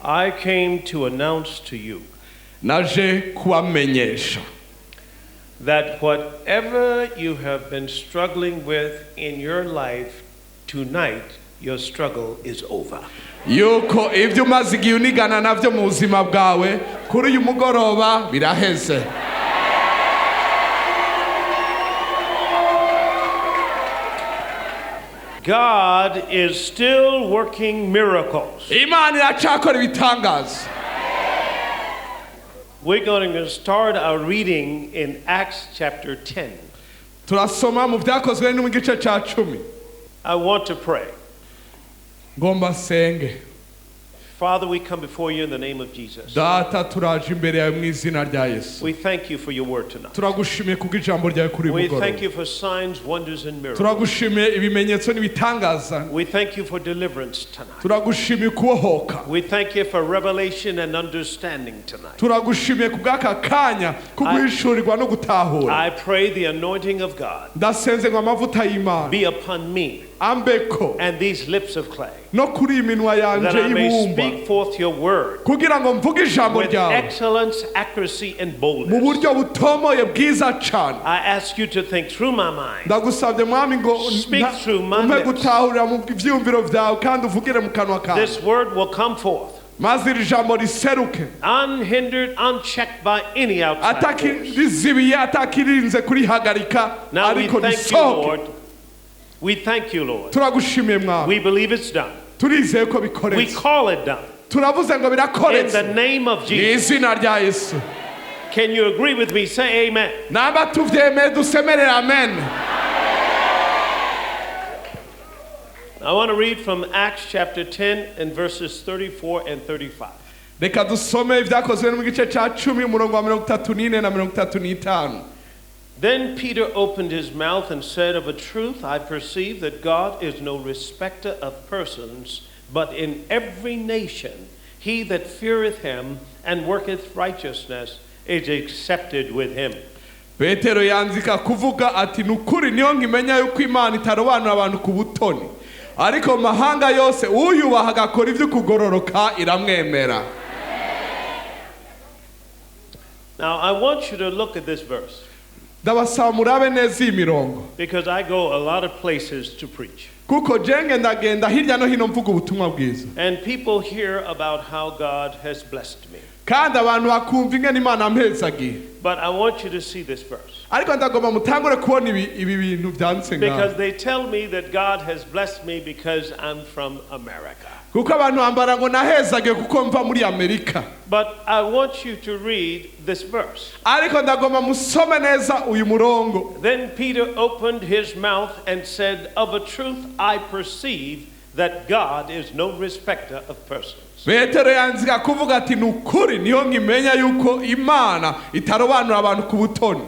I came to announce to you naje kubamenyesha that whatever you have been struggling with in your life, tonight your struggle is over. yuko ibyo umaze igihe unigana navyo mu buzima bwawe kuri uyu mugoroba biraheze. God is still working miracles. Imana iracakora ibitangaza. We're going to start our reading in Acts chapter 10. turasoma mu byakozwe no mu gice cya 10. I want to pray. ngomba senge. Father, we come before you in the name of Jesus. Data turaje imbere yawe mu izina rya Yesu. We thank you for your word tonight. Turagushimiye kubw'ijambo ryawe kuri We mugoroba. thank you for signs, wonders and miracles. Turagushimiye ibimenyetso n'ibitangaza. We thank you for deliverance tonight. Turagushimiye kubohoka. We thank you for revelation and understanding tonight. Turagushimiye kubw'aka kanya kuguhishurirwa no gutahura. I pray the anointing of God Ndasenze ngo amavuta y'Imana be upon me ambeko and these lips of clay, no kuri iminwa that yanje I may y'ibumba speak forth your word kugira ngo mvuge ijambo with ryawe excellence, accuracy and mu boldness. buryo butomoye bwiza cyane. I ask you to think through my mind. Ndagusabye mwami ngo Speak through my umpe lips. gutahurira mu byiyumviro byawe kandi uvugire mu kanwa kawe This word will come forth maze iri jambo riseruke unhindered, unchecked by any outside force. atakirizibiye atakirinze kurihagarika Now we ariko thank you, risohoke. Lord. We thank you, Lord. turagushimiye mwami We believe it's done. turizeye ko We bikoretse call it done. turavuze ngo In the birakoretse name of mu Jesus. izina rya Yesu. Can you agree with me? Say amen. namba tuvyemeye dusemerere amen. I want to read from Acts chapter 10 and verses 34 and 35. reka dusome ibyakozwe no mu gice cya 10 umurongo wa 34 na 35. Then Peter opened his mouth and said, Of a truth I perceive that God is no respecter of persons, but in every nation he that feareth him and worketh righteousness is accepted with him. Petero yanzika kuvuga ati nukuri niyo nkimenya yuko Imana itarobanura abantu ku butoni, ariko mahanga yose uyubaha agakora ibyo kugororoka iramwemera. Now I want you to look at this verse, Ndabasaba murabe neza iyi mirongo because I go a lot of places to preach. kuko jenge ndagenda hirya no hino mvuga ubutumwa bwiza And people hear about how God has blessed me. kandi abantu bakumva ingene Imana ampezagiye. But I want you to see this verse, ariko ndagomba mutangure kubona ibi bintu byanditse because ngaho they tell me that God has blessed me because I'm from America. kuko abantu bambara ngo nahezagiye kuko mva muri Amerika. But I want you to read this verse. ariko ndagomba musome neza uyu murongo. Then Peter opened his mouth and said, Of a truth I perceive that God is no respecter of persons. Petero yanzika kuvuga ati nukuri niyo nkimenya yuko Imana itarobanura abantu ku butoni.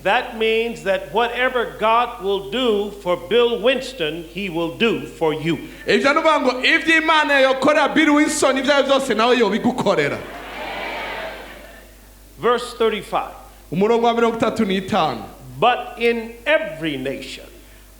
That means that whatever God will do for Bill Winston, he will do for you. Ibyo nuvuga ngo ibyo Imana yokorera Bill Winston ibyo byose nawe yobigukorera. Verse 35. Umurongo wa 35. But in every nation,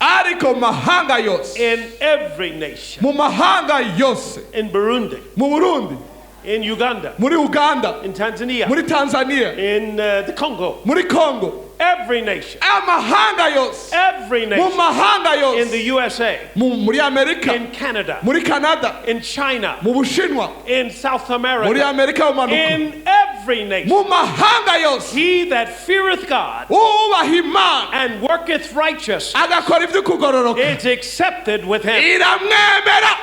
ariko mahanga yose, in every nation, mu mahanga yose, in Burundi, mu Burundi, in Uganda, muri Uganda, in Tanzania, muri Tanzania, in the Congo, muri Congo, every nation, amahanga yose, every mu nation, mahanga in the yose, USA, muri Amerika, in Canada, muri Canada, in China, mu Bushinwa, in South muri America, Amerika y'umanuko, in every nation, mu mahanga yose, he that feareth God ubaha Imana and worketh righteous agakora ibyo kugororoka is accepted with him. iramwemera.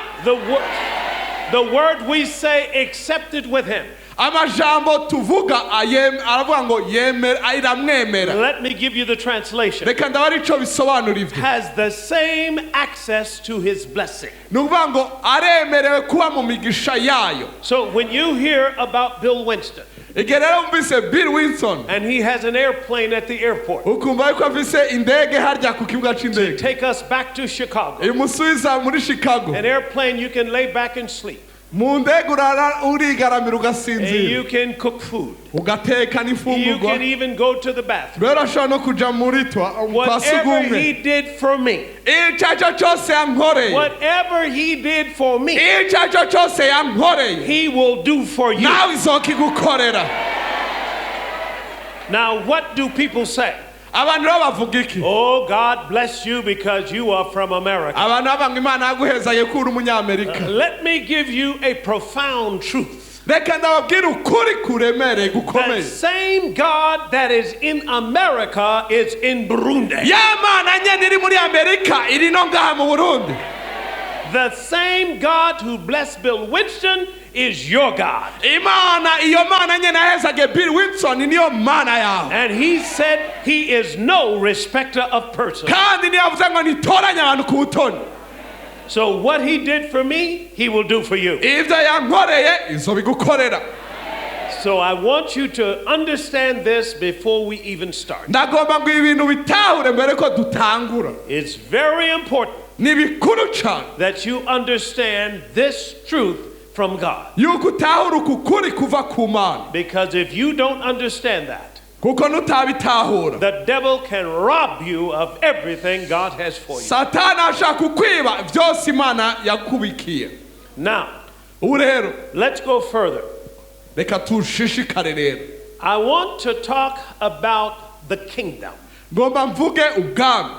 The word we say accepted with him. amajambo tuvuga aravuga ngo iramwemera. Let me give you the translation. reka ndabari ico bisobanura ivyo. Has the same access to his blessing. nukuvuga ngo aremerewe kuba mu migisha yayo. So when you hear about Bill Winston, igihe rero umvise Bill Winston and he has an airplane at the airport, ukumva yuko afise indege harya ku kibuga c'indege take us back to Chicago. imusubiza muri Chicago, An airplane you can lay back and sleep. mu ndege urigaramira and ugasinzira you can cook food. ugateka You n'imfungurwa can even go to the bathroom. rero ashobora no kuja muri kwa Whatever sugumwe he did for me, icyo ari cyo cyose yankoreye whatever he did for me, icyo ari cyo cyose yankoreye he will do for you. nawe izokigukorera. Now, what do people say? abantu rero bavuga iki? Oh, God bless you because you are from America. abantu babanga imana yaguhezaye ko uri umunyamerika. Let me give you a profound truth. reka ndababwire ukuri kuremereye The gukomeye. same God that is in America is in Burundi. ya mana nyene iri muri amerika iri no ngaha mu burundi. The same God who blessed Bill Winston is your God. imana iyo mana nyene yahezage Bill Winston niyo mana yawe. And he said he is no respecter of persons. kandi niyo yavuze ngo ntitoranya abantu ku butoni. So what he did for me, he will do for you. ibyo yankoreye izobigukorera. So I want you to understand this before we even start. ndagomba ngo ibintu bitahure mbere ko dutangura. It's very important ni bikuru cyane that you understand this truth from God. yuko utahura uku kuri kuva ku mana. Because if you don't understand that, kuko nutabitahura the devil can rob you of everything God has for you. satani ashaka kukwiba byose imana yakubikiye. Now, ubu rero let's go further. reka tushishikare rero. I want to talk about the kingdom. ngomba mvuge ubwami.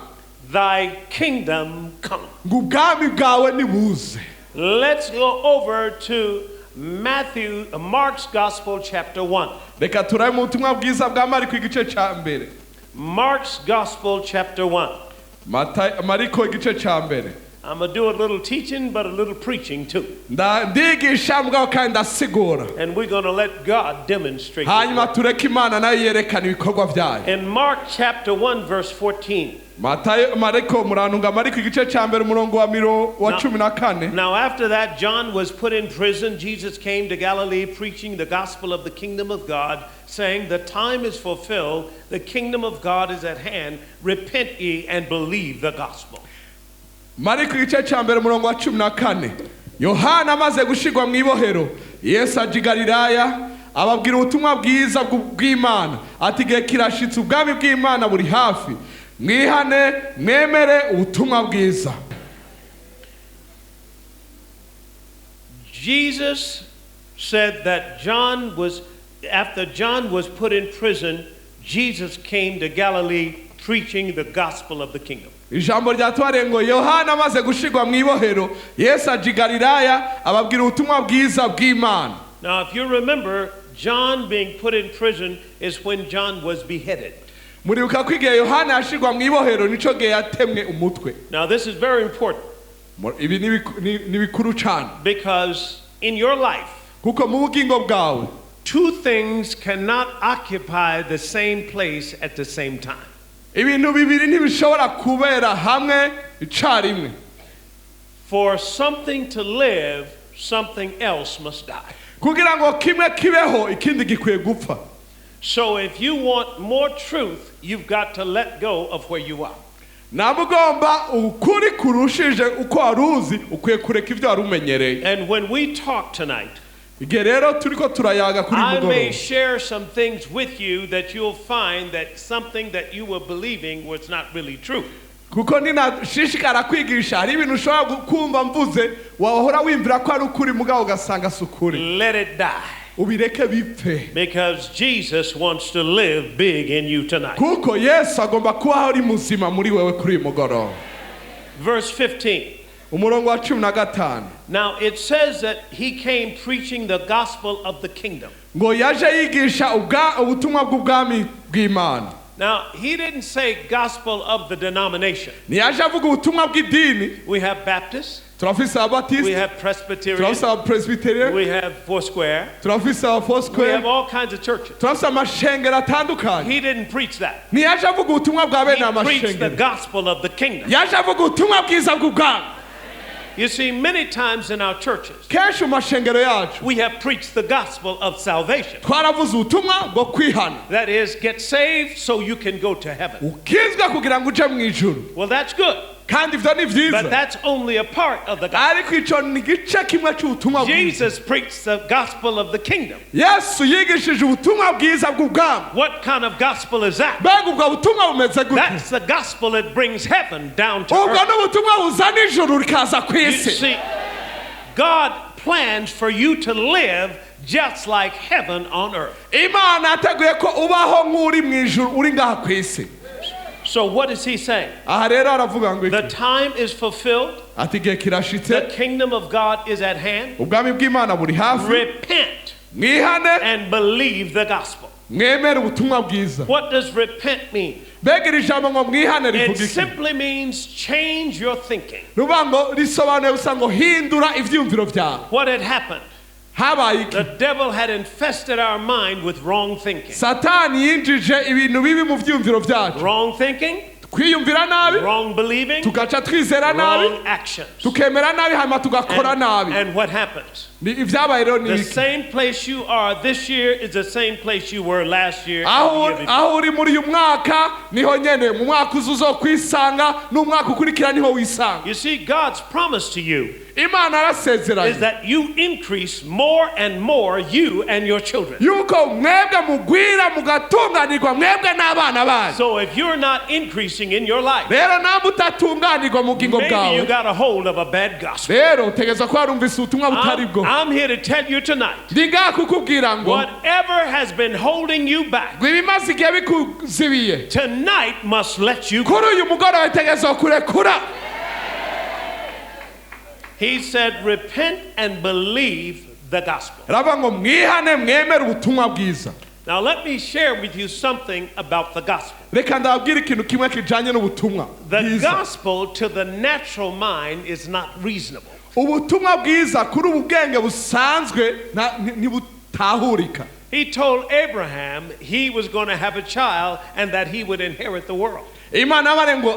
Thy kingdom come. ngo ubwami bwawe nibuze. Let's go over to Mark's Gospel, chapter 1. reka turabe mu butumwa bwiza bwa mariko igice cya mbere. Mark's Gospel, chapter 1. mariko igice cya mbere. I'm going to do a little teaching, but a little preaching too. ndigisha mbwaho kandi ndasigura. And we're going to let God demonstrate. hanyuma tureke imana nayo yerekana ibikorwa byayo. In Mark chapter 1, verse 14. mariko murantunga mariko igice cya mbere umurongo wa cumi na kane. Now after that, John was put in prison. Jesus came to Galilee preaching the gospel of the kingdom of God, saying, the time is fulfilled, the kingdom of God is at hand. Repent ye and believe the gospel. mariko igice cya mbere umurongo wa cumi na kane. yohana amaze gushigwa mu ibohero yesu aja i galilaya ababwira ubutumwa bwiza bw'imana ati igihe kirashitse ubwami bw'imana buri hafi mwihane mwemere ubutumwa bwiza. Jesus said that after John was put in prison, Jesus came to Galilee preaching the gospel of the kingdom. ijambo ryatwariye ngo yohana amaze gushigwa mu ibohero yesu aja i galilaya ababwira ubutumwa bwiza bw'imana. Now if you remember, John being put in prison is when John was beheaded. muribuka ko igihe yohana yashigwa mu ibohero nico gihe yatemwe umutwe. Now this is very important. ibi ni bikuru cyane. Because in your life, kuko mu bugingo bwawe two things cannot occupy the same place at the same time. ibintu bibiri ntibishobora kubera hamwe icyarimwe. For something to live, something else must die. kugira ngo kimwe kibeho ikindi gikwiye gupfa. So if you want more truth, you've got to let go of where you are. ntabwo ugomba ukuri kurushije uko wari uzi ukwiye kureka ibyo wari umenyereye. And when we talk tonight, igihe rero turiko turayaga kuri I may mugoroba share some things with you that you'll find that something that you were believing was not really true. kuko ninashishikara kwigisha hari ibintu ushobora kumva mvuze wahora wimvira ko ari ukuri mugabo ugasanga si ukuri. Let it die. ubireke bipfe. Because Jesus wants to live big in you tonight. kuko yesu agomba kubaho ari muzima muri wewe kuri uyu mugoroba. Verse 15. umurongo wa cumi na gatanu. Now it says that he came preaching the gospel of the kingdom. ngo yaje yigisha ubutumwa bw'ubwami bw'imana. Now he didn't say gospel of the denomination. ntiyaje avuga ubutumwa bw'idini. We have Baptists. turafise We ababatiste. have Presbyterian. turafise abapresbiterian. We have Foursquare. turafise We abafosquare. have all kinds of churches. turafise amashengero atandukanye. He didn't preach that. ntiyaje avuga ubutumwa bwa bene He preached the amashengero. gospel of the kingdom. yaje avuga ubutumwa bwiza bw'ubwami. You see, many times in our churches, kenshi mu mashengero yacu we have preached the gospel of salvation. twaravuze ubutumwa bwo kwihana. That is, get saved so you can go to heaven. ukizwa kugira ngo uje mu ijuru. Well, that's good. kandi ivyo ni But vyiza that's only a part of the gospel. ariko ico ni igice kimwe c'ubutumwa bwiza. Jesus preached the gospel of the kingdom. Yesu yigishije ubutumwa bwiza bw'ubwami. What kind of gospel is that? Mbega ubwo butumwa bumeze gute? That's the gospel that brings heaven down to ubwo earth. ni ubutumwa buzana ijuru rikaza ku You isi. see, God plans for you to live just like heaven on earth. Imana yateguye ko ubaho nk'uri mu ijuru uri ngaha ku isi. So what is he saying? Aha rero aravuga ngo The iki? time is fulfilled. Ati igihe The kirashitse, kingdom of God is at hand. ubwami bw'Imana buri hafi. Repent Mwihane and believe the gospel. mwemere ubutumwa bwiza. What does repent mean? Mbega iri jambo ngo mwihane It rivuga iki? simply means change your thinking. Ruvuga ngo risobanuye gusa ngo hindura ivyumviro vyawe. What had happened? Habaye The iki? devil had infested our mind with wrong thinking. Satani yinjije ibintu bibi mu vyumviro vyacu. Wrong thinking, Kwiyumvira nabi, wrong believing, tugaca twizera nabi, wrong actions. tukemera nabi hanyuma tugakora nabi. And what happens? Ivyabaye rero ni The iki? same place you are this year is the same place you were last year. aho and the year before. aho uri muri uyu mwaka niho nyene mu mwaka uzokwisanga n'umwaka ukurikira niho wisanga. You see, God's promise to you Imana is yarasezeranye that you increase more and more, you and your children. yuko mwebwe mugwira mugatunganirwa mwebwe n'abana banyu. So if you're not increasing in your life, Rero namwe utatunganirwa mu bugingo maybe you bwawe, got a hold of a bad gospel. rero utegerezwa ko warumvise ubutumwa butari bwo. I'm here to tell you tonight, Ndi ngaha kukubwira ngo whatever has been holding you back, ngo ibimaze igihe bikuzibiye tonight must let you go. kuri uyu mugoroba utegerezwa kurekura. He said, repent and believe the gospel. Aravuga ngo mwihane mwemere ubutumwa bwiza. Now let me share with you something about the gospel. Reka ndababwira ikintu kimwe kijanye n'ubutumwa The bwiza. gospel to the natural mind is not reasonable. Ubutumwa bwiza kuri ubu bwenge busanzwe ntibutahurika. He told Abraham he was going to have a child and that he would inherit the world. Imana yabare ngo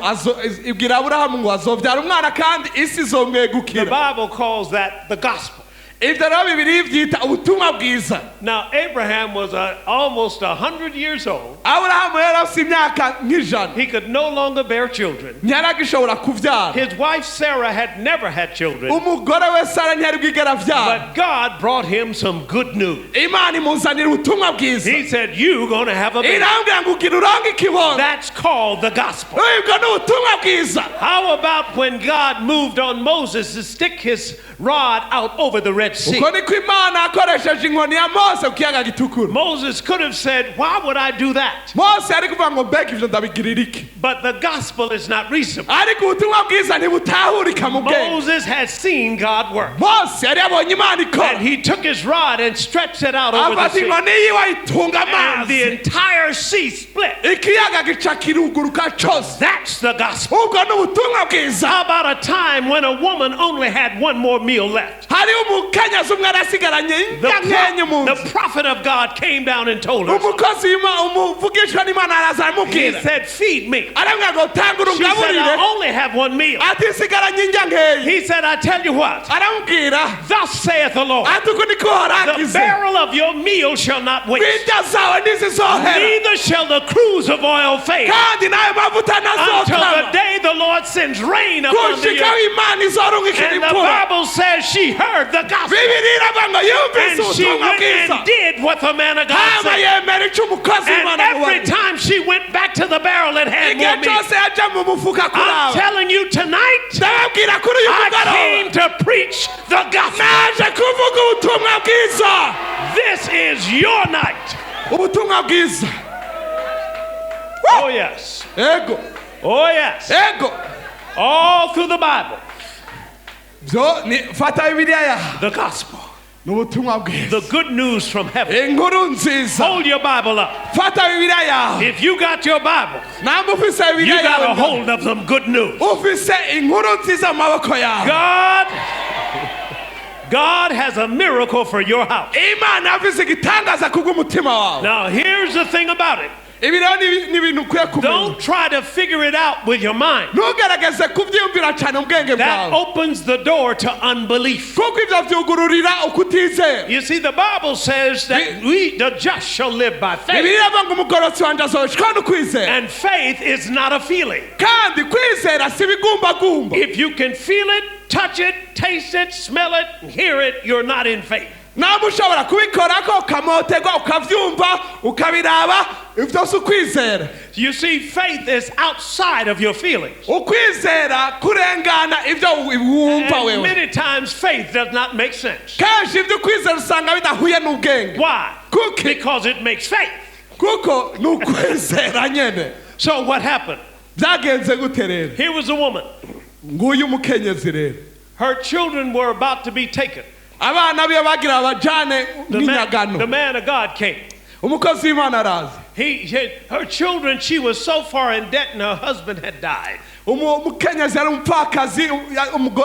ibwira Aburahamu ngo azovyara umwana kandi isi The izomwegukira. Bible calls that the gospel. Ivyo rero Bibiliya ivyita ubutumwa bwiza. Now Abraham was almost 100 years old. Aburahamu yari afise imyaka nk'ijana, He could no longer bear children. ntiyaragishobora kuvyara. His wife Sarah had never had children. Umugore we Sara ntiyari bwigera avyara. But God brought him some good news. Imana imuzanira ubutumwa bwiza. He said, you're going to have a baby. Irambwira ngo ugira uronke ikibondo. That's called the gospel. Ubwo ni ubutumwa bwiza. How about when God moved on Moses to stick his rod out over the Red Sea? Uko niko Imana yakoresheje inkoni ya Mose ku kiyaga gitukura. Moses could have said, why would I do that? Mose yari kuvuga ngo mbega ivyo ndabigirira iki? But the gospel is not reasonable. Ariko ubutumwa bwiza ntibutahurika mu bwenge. Moses had seen God work. Mose yari yabonye Imana And ikora. he took his rod and stretched it out over the Afata sea. inkoni yiwe ayitunga And the amazi. entire sea split. Ikiyaga gica kiruguruka cose. That's the gospel. Ubwo ni ubutumwa bwiza. How about a time when a woman only had one more meal left? Hariho umukenyezi umwe arasigaranye indya nkenye mu The nzu. prophet of God came down and told her. Umukozi umuvugishwa n'Imana araza He aramubwira. said, feed me. Arambwira ngo tanga She said, urungaburire. I only have one meal. Ati sigaranye indya nkeya. He said, I tell you what, Aramubwira thus saith the Lord, ati uku niko the waragize. barrel of your meal shall not waste, Indya zawe ntizizohera. neither shall the cruse of oil fail, Kandi nayo mavuta until the ntazokama. day the Lord sends rain upon the Gushikaho earth. Imana izorungikira And the imvura. Bible says she heard the gospel, Bibiliya iravuga ngo yumvise and she ubutumwa went bwiza. and did what the man of God Hama said. yemera icyo umukozi And w'Imana every amubariye. time she went back to the barrel, it had more Igihe meat. cyose yaja mu mufuka I'm kuraba. telling you tonight, Ndababwira kuri uyu I mugoroba. came to preach the gospel. Naje kuvuga ubutumwa bwiza. This is your night. Ubutumwa bwiza. Oh, yes. Ego. Oh, yes. Ego. All through the Bible, Fata Bibiliya yawe. the gospel, Ni ubutumwa bwiza. the good news from heaven. Inkuru nziza. Hold your Bible up. Fata Bibiliya yawe. If you got your Bible, Namba ufise you Bibiliya got a yawe. hold of some good news. Ufise inkuru nziza mu maboko yawe. God has a miracle for your house. Imana afise igitangaza kubw'umutima wawe. Now, here's the thing about it. ibi rero ni ibintu ukwiye kumenya. Don't try to figure it out with your mind. Ntugerageze kubyiyumvira cyane mu bwenge That bwawe, opens the door to unbelief. kuko ibyo byugururira ukutizera. You see, the Bible says that we, the just, shall live by faith. Bibiliya ivuga ngo umugororotsi wanjye azoshwa no kwizera, And faith is not a feeling. kandi kwizera si ibigumbagumba. If you can feel it, touch it, taste it, smell it, hear it, you're not in faith. Ntabwo ushobora kubikorako ukamotegwa ukabyumva ukabiraba, ibyo si ukwizera. You see, faith is outside of your feelings. Ukwizera kurengana ibyo wumva And wewe. many times faith does not make sense. Kenshi ibyo ukwizera usanga bidahuye n'ubwenge. Why? Kuki? Because it makes faith. Kuko ni ukwizera nyene. So what happened? Byagenze gute rero? Here was a woman. Nguyu mukenyezi rero. Her children were about to be taken. Abana be bagira abajane The n'inyagano. man of God came. Umukozi w'Imana araza. Her children, she was so far in debt and her husband had died. Umukenyezi yari umupfakazi,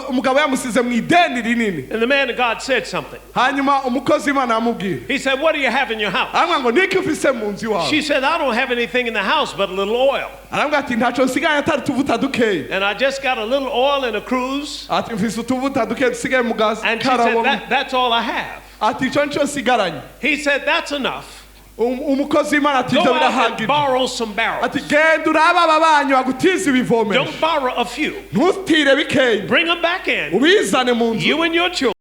umugabo yamusize mu ideni rinini. And the man of God said something. Hanyuma umukozi w'Imana amubwira. He said, what do you have in your house? Aramubwira ngo niki ufise mu nzu iwawe? She said, I don't have anything in the house but a little oil. Aramubwira ati ntacyo nsigaye atari utuvuta dukeya. And I just got a little oil in a cruise. Ati mfise utuvuta dukeya dusigaye mu And she said, that's all I have. Ati icyo nicyo nsigaranye. He said, that's enough. Umukozi w'Imana ati Go ibyo out and birahagije. borrow some barrels. Ati genda uraba aba banyu bagutize ibivomesho. Don't borrow a few. Ntutire bikeya. Bring them back in. Ubizane mu nzu. You and your children.